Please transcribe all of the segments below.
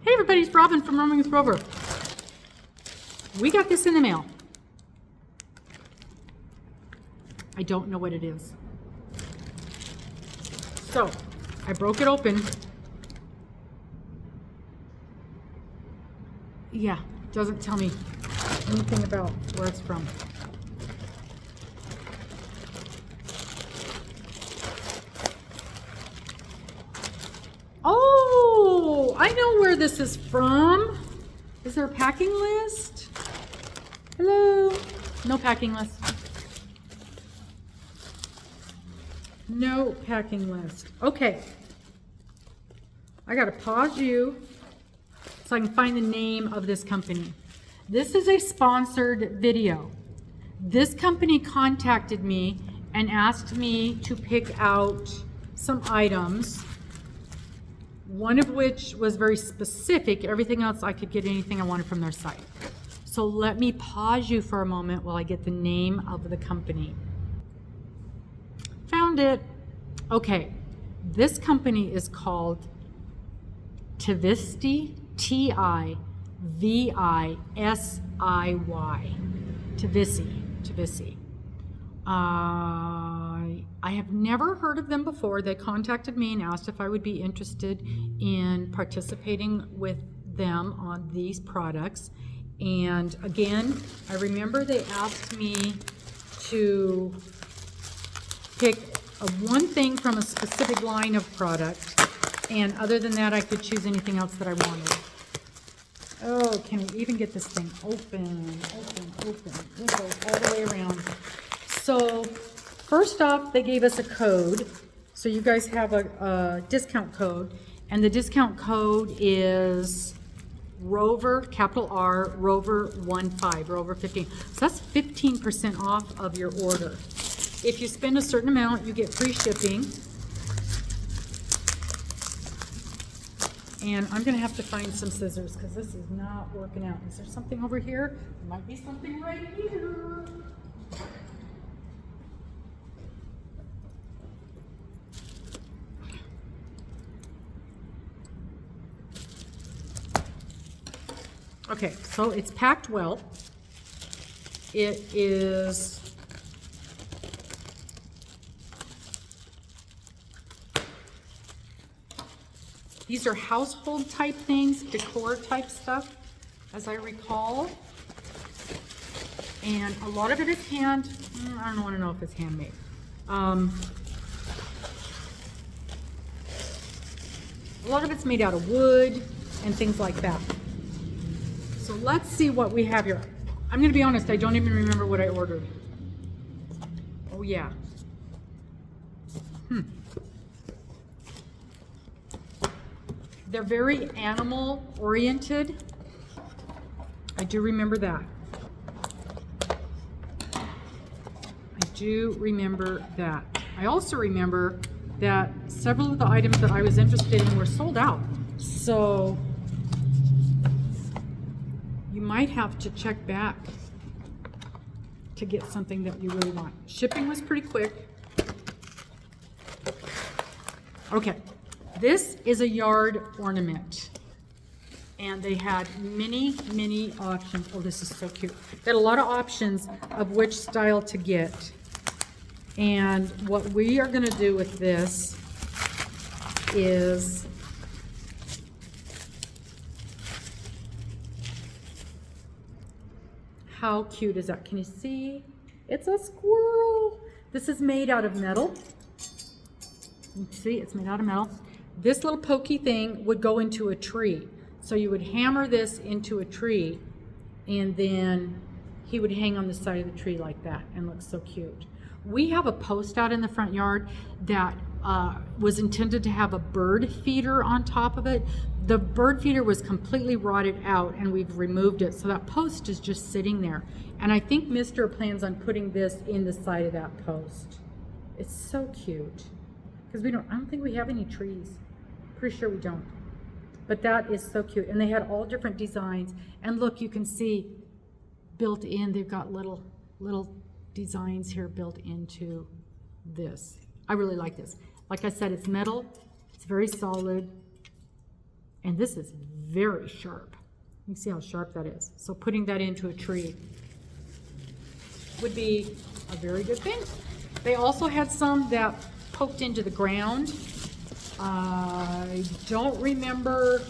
Hey everybody, it's Robin from Roaming with Rover. We got this in the mail. I don't know what it is. So, I broke it open. Yeah, doesn't tell me anything about where it's from. Oh, I know where this is from. Is there a packing list? Hello? No packing list. No packing list. Okay. I gotta pause you so I can find the name of this company. This is a sponsored video. This company contacted me and asked me to pick out some items, one of which was very specific. Everything else, I could get anything I wanted from their site. So let me pause you for a moment while I get the name of the company. Found it. Okay, this company is called Tivisty, Tivisy. Tivisy. I have never heard of them before. They contacted me and asked if I would be interested in participating with them on these products. And again, I remember they asked me to pick one thing from a specific line of product, and other than that, I could choose anything else that I wanted. Oh, can we even get this thing open? It goes all the way around. So, first off, they gave us a code. So you guys have a discount code, and the discount code is Rover, capital R, Rover 15, Rover 15. So that's 15% off of your order. If you spend a certain amount, you get free shipping. And I'm gonna have to find some scissors because this is not working out. Is there something over here? There might be something right here. Okay, so it's packed well. It is these are household type things, decor type stuff, as I recall. And a lot of it is I don't want to know if it's handmade. A lot of it's made out of wood and things like that. So let's see what we have here. I'm gonna be honest, I don't even remember what I ordered. Oh yeah. They're very animal oriented. I do remember that. I also remember that several of the items that I was interested in were sold out. So you might have to check back to get something that you really want. Shipping was pretty quick. Okay. This is a yard ornament, and they had many options. Oh, this is so cute. They had a lot of options of which style to get. And what we are going to do with this is how cute is that? Can you see? It's a squirrel. This is made out of metal. You can see it's made out of metal. This little pokey thing would go into a tree. So you would hammer this into a tree, and then he would hang on the side of the tree like that and look so cute. We have a post out in the front yard that was intended to have a bird feeder on top of it. The bird feeder was completely rotted out, and we've removed it. So that post is just sitting there. And I think Mr. plans on putting this in the side of that post. It's so cute. Because I don't think we have any trees. Pretty sure we don't. But that is so cute. And they had all different designs. And look, you can see built in, they've got little designs here built into this. I really like this. Like I said, it's metal. It's very solid. And this is very sharp. You can see how sharp that is. So putting that into a tree would be a very good thing. They also had some that poked into the ground. I don't remember.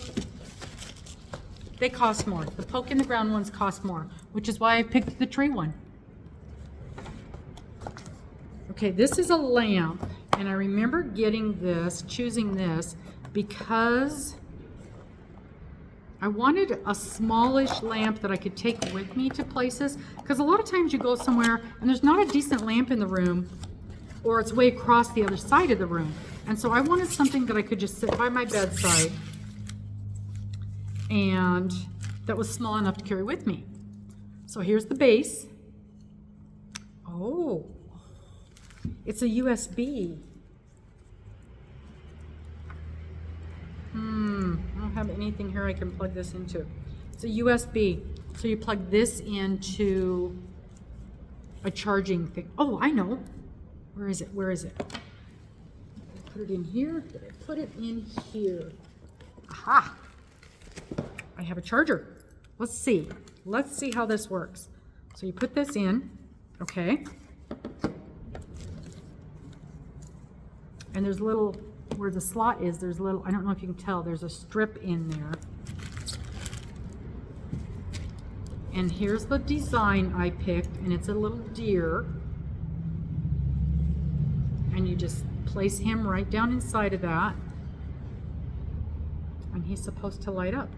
They cost more. The poke in the ground ones cost more, which is why I picked the tree one. Okay, this is a lamp, and I remember getting this, choosing this, because I wanted a smallish lamp that I could take with me to places, because a lot of times you go somewhere and there's not a decent lamp in the room, or it's way across the other side of the room. And so I wanted something that I could just sit by my bedside and that was small enough to carry with me. So here's the base. Oh, it's a USB. I don't have anything here I can plug this into. It's a USB. So you plug this into a charging thing. Oh, I know. Where is it? Where is it? Did I put it in here? Did I put it in here? Aha! I have a charger. Let's see. Let's see how this works. So you put this in, okay? And there's a little, where the slot is, there's a little, I don't know if you can tell, there's a strip in there. And here's the design I picked, and it's a little deer. And you just place him right down inside of that. And he's supposed to light up.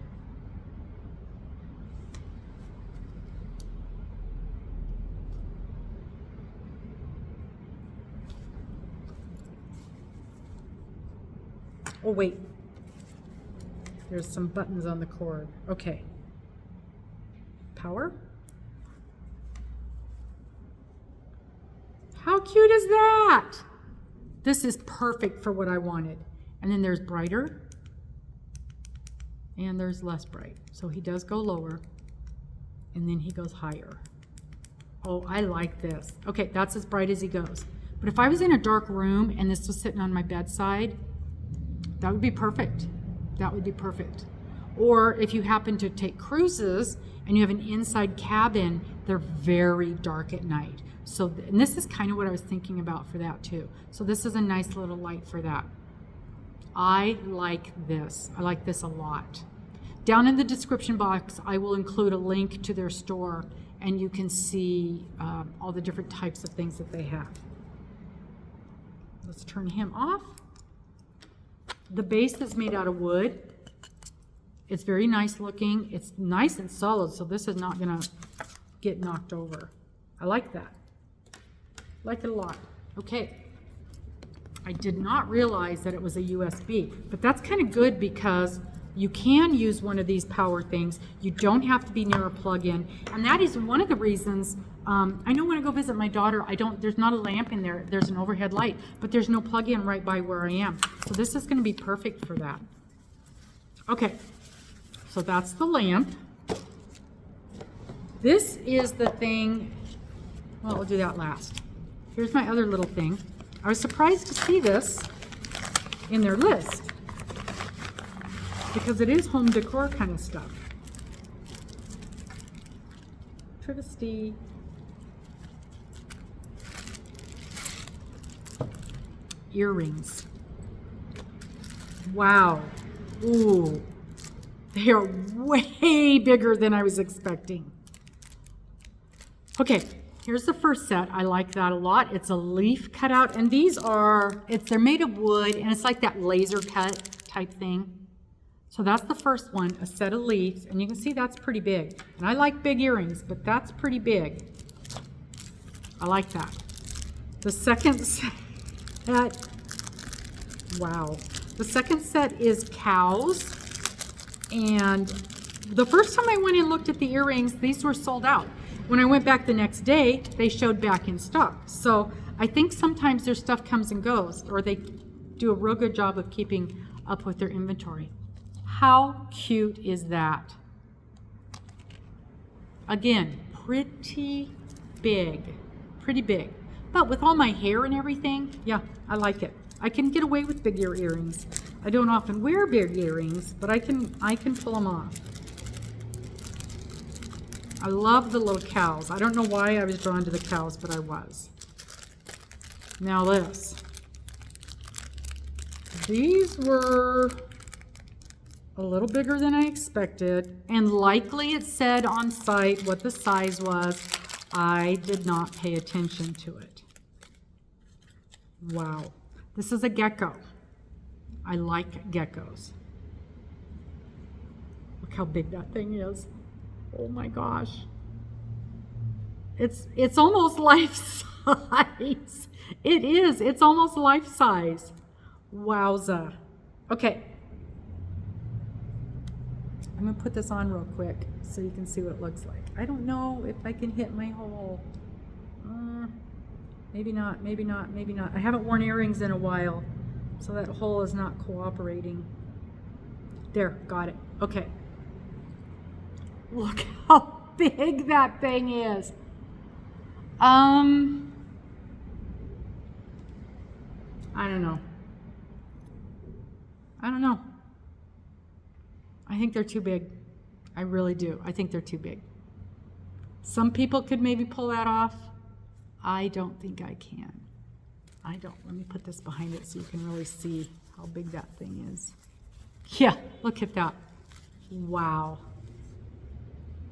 Oh, wait. There's some buttons on the cord. Okay. Power. How cute is that? This is perfect for what I wanted. And then there's brighter. And there's less bright. So he does go lower. And then he goes higher. Oh, I like this. Okay, that's as bright as he goes. But if I was in a dark room and this was sitting on my bedside, that would be perfect. That would be perfect. Or if you happen to take cruises and you have an inside cabin, they're very dark at night. So, and this is kind of what I was thinking about for that too. So this is a nice little light for that. I like this. I like this a lot. Down in the description box, I will include a link to their store, and you can see all the different types of things that they have. Let's turn him off. The base is made out of wood. It's very nice looking. It's nice and solid, so this is not gonna get knocked over. I like that. Like it a lot. Okay. I did not realize that it was a USB, but that's kind of good because you can use one of these power things. You don't have to be near a plug-in, and that is one of the reasons. I know when I go visit my daughter, there's not a lamp in there. There's an overhead light, but there's no plug-in right by where I am. So this is going to be perfect for that. Okay, so that's the lamp. This is the thing. Well, we'll do that last. Here's my other little thing. I was surprised to see this in their list because it is home decor kind of stuff. Trivisty. Earrings. Wow. Ooh. They are way bigger than I was expecting. Okay. Here's the first set. I like that a lot. It's a leaf cutout, and these are, they're made of wood, and it's like that laser cut type thing. So that's the first one, a set of leaves, and you can see that's pretty big. And I like big earrings, but that's pretty big. I like that. The second set, wow. The second set is cows, and the first time I went and looked at the earrings, these were sold out. When I went back the next day, they showed back in stock. So I think sometimes their stuff comes and goes, or they do a real good job of keeping up with their inventory. How cute is that? Again, pretty big, pretty big. But with all my hair and everything, yeah, I like it. I can get away with big earrings. I don't often wear big earrings, but I can pull them off. I love the little cows. I don't know why I was drawn to the cows, but I was. Now this. These were a little bigger than I expected, and likely it said on site what the size was. I did not pay attention to it. Wow. This is a gecko. I like geckos. Look how big that thing is. Oh my gosh. It's almost life size. It is. It's almost life size. Wowza. Okay. I'm going to put this on real quick so you can see what it looks like. I don't know if I can hit my hole. Maybe not, maybe not, maybe not. I haven't worn earrings in a while, so that hole is not cooperating. There, got it. Okay. Look how big that thing is. I don't know. I don't know. I think they're too big. I really do. I think they're too big. Some people could maybe pull that off. I don't think I can. I don't. Let me put this behind it so you can really see how big that thing is. Yeah, look at that. Wow.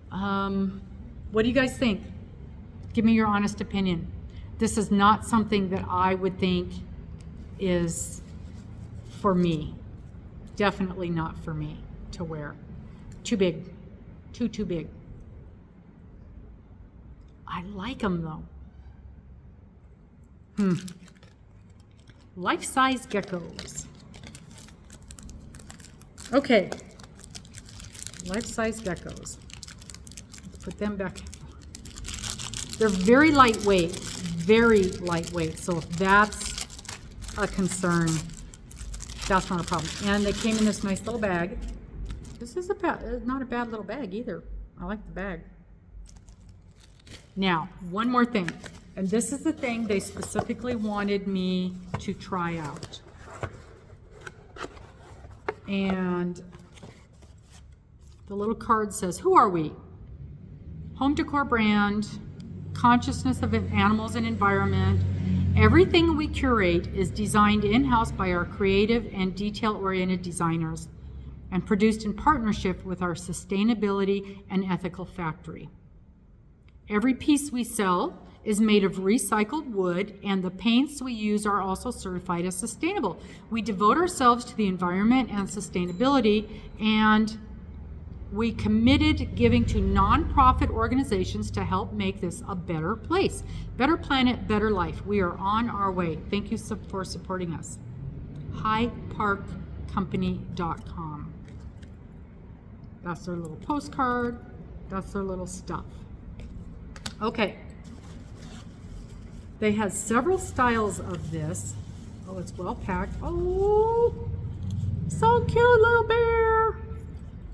What do you guys think? Give me your honest opinion. This is not something that I would think is for me. Definitely not for me to wear. Too big. Too big. I like them though. Life-size geckos. Okay. Life-size geckos. Let's put them back. They're very lightweight. Very lightweight. So if that's a concern, that's not a problem. And they came in this nice little bag. This is not a bad little bag either. I like the bag. Now, one more thing. And this is the thing they specifically wanted me to try out. And the little card says, who are we? Home decor brand, consciousness of animals and environment. Everything we curate is designed in-house by our creative and detail-oriented designers and produced in partnership with our sustainability and ethical factory. Every piece we sell is made of recycled wood, and the paints we use are also certified as sustainable. We devote ourselves to the environment and sustainability, and we committed giving to nonprofit organizations to help make this a better place. Better planet, better life. We are on our way. Thank you for supporting us. highparkcompany.com. That's their little postcard. That's their little stuff. Okay. They have several styles of this. Oh, it's well packed. Oh, so cute, little bear.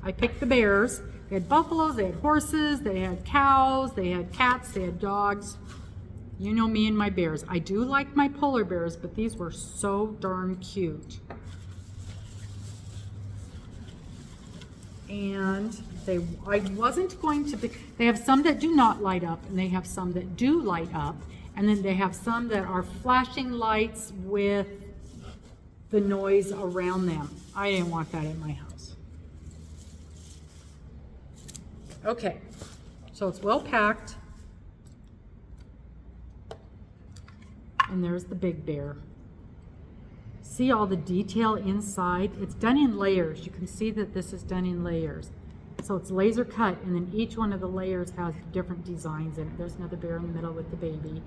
I picked the bears. They had buffaloes, they had horses, they had cows, they had cats, they had dogs. You know me and my bears. I do like my polar bears, but these were so darn cute. And I wasn't going to they have some that do not light up, and they have some that do light up. And then they have some that are flashing lights with the noise around them. I didn't want that in my house. Okay, so it's well packed. And there's the big bear. See all the detail inside? It's done in layers. You can see that this is done in layers. So it's laser cut, and then each one of the layers has different designs in it. There's another bear in the middle with the baby.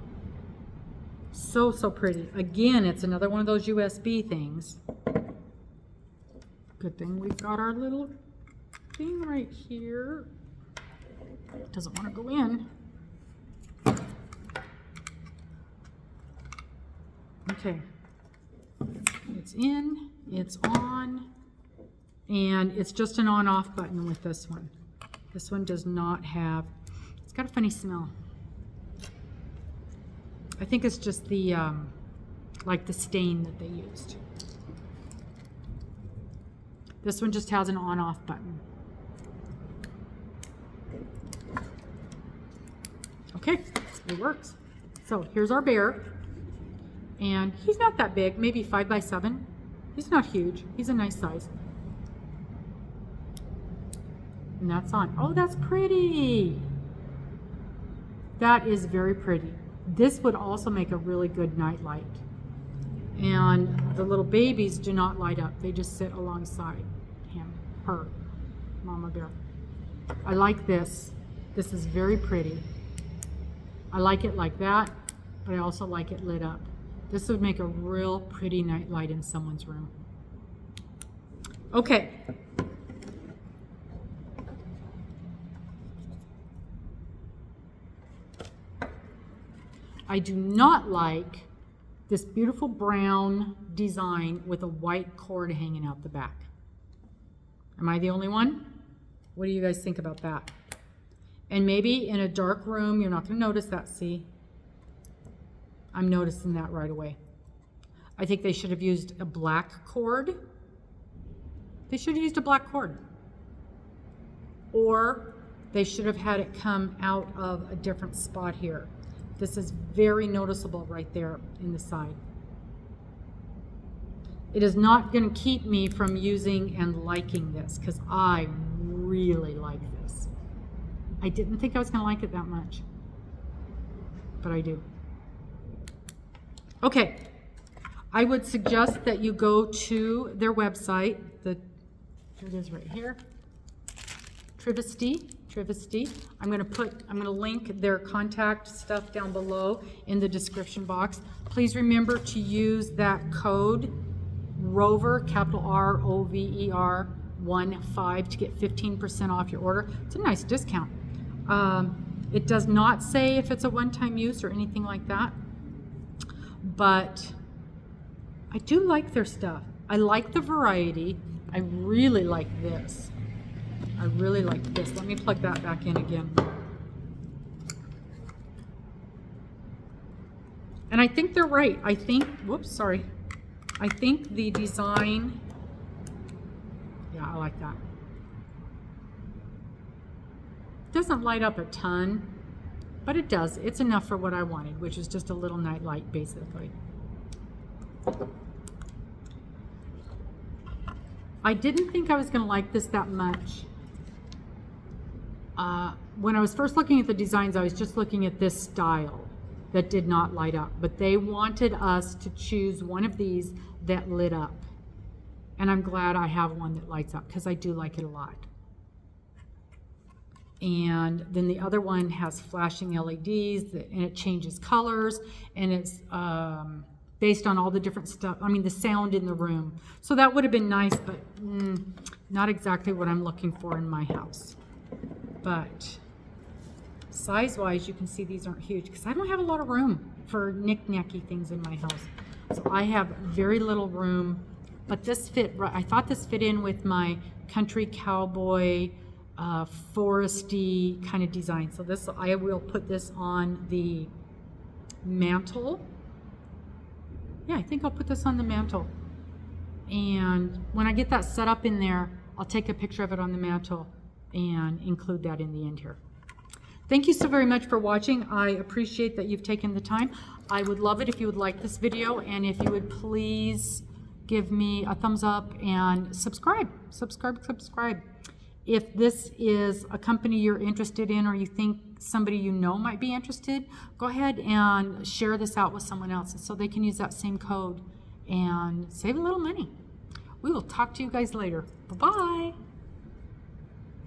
So pretty. Again, it's another one of those USB things. Good thing we've got our little thing right here. It doesn't want to go in. Okay. It's in, it's on, and it's just an on-off button with this one. This one does not have, it's got a funny smell. I think it's just the, like the stain that they used. This one just has an on-off button. Okay, it works. So here's our bear. And he's not that big, maybe 5 by 7. He's not huge. He's a nice size. And that's on. Oh, that's pretty. That is very pretty. This would also make a really good night light. And the little babies do not light up. They just sit alongside him, her, Mama Bear. I like this. This is very pretty. I like it like that, but I also like it lit up. This would make a real pretty night light in someone's room. Okay. I do not like this beautiful brown design with a white cord hanging out the back. Am I the only one? What do you guys think about that? And maybe in a dark room, you're not going to notice that, see? I'm noticing that right away. I think they should have used a black cord. They should have used a black cord. Or they should have had it come out of a different spot here. This is very noticeable right there in the side. It is not going to keep me from using and liking this because I really like this. I didn't think I was going to like it that much, but I do. Okay, I would suggest that you go to their website. Here it is right here. Trivisty. I'm going to link their contact stuff down below in the description box. Please remember to use that code Rover, capital R-O-V-E-R 15 to get 15% off your order. It's a nice discount. It does not say if it's a one-time use or anything like that, but I do like their stuff. I like the variety. I really like this. I really like this. Let me plug that back in again. And I think they're right. I think the design, yeah, I like that. Doesn't light up a ton, but it does. It's enough for what I wanted, which is just a little night light, basically. I didn't think I was going to like this that much. When I was first looking at the designs, I was just looking at this style that did not light up, but they wanted us to choose one of these that lit up. And I'm glad I have one that lights up because I do like it a lot. And then the other one has flashing LEDs and it changes colors, and it's based on all the different stuff. I mean, the sound in the room. So that would have been nice, but not exactly what I'm looking for in my house. But size-wise, you can see these aren't huge because I don't have a lot of room for knick-knacky things in my house. So I have very little room, but this fit right. I thought this fit in with my country cowboy, foresty kind of design. So this, I will put this on the mantle. Yeah, I think I'll put this on the mantle. And when I get that set up in there, I'll take a picture of it on the mantle and include that in the end here. Thank you so very much for watching. I appreciate that you've taken the time. I would love it if you would like this video, and if you would please give me a thumbs up and subscribe. If this is a company you're interested in, or you think somebody you know might be interested, go ahead and share this out with someone else so they can use that same code and save a little money. We will talk to you guys later. Bye-bye.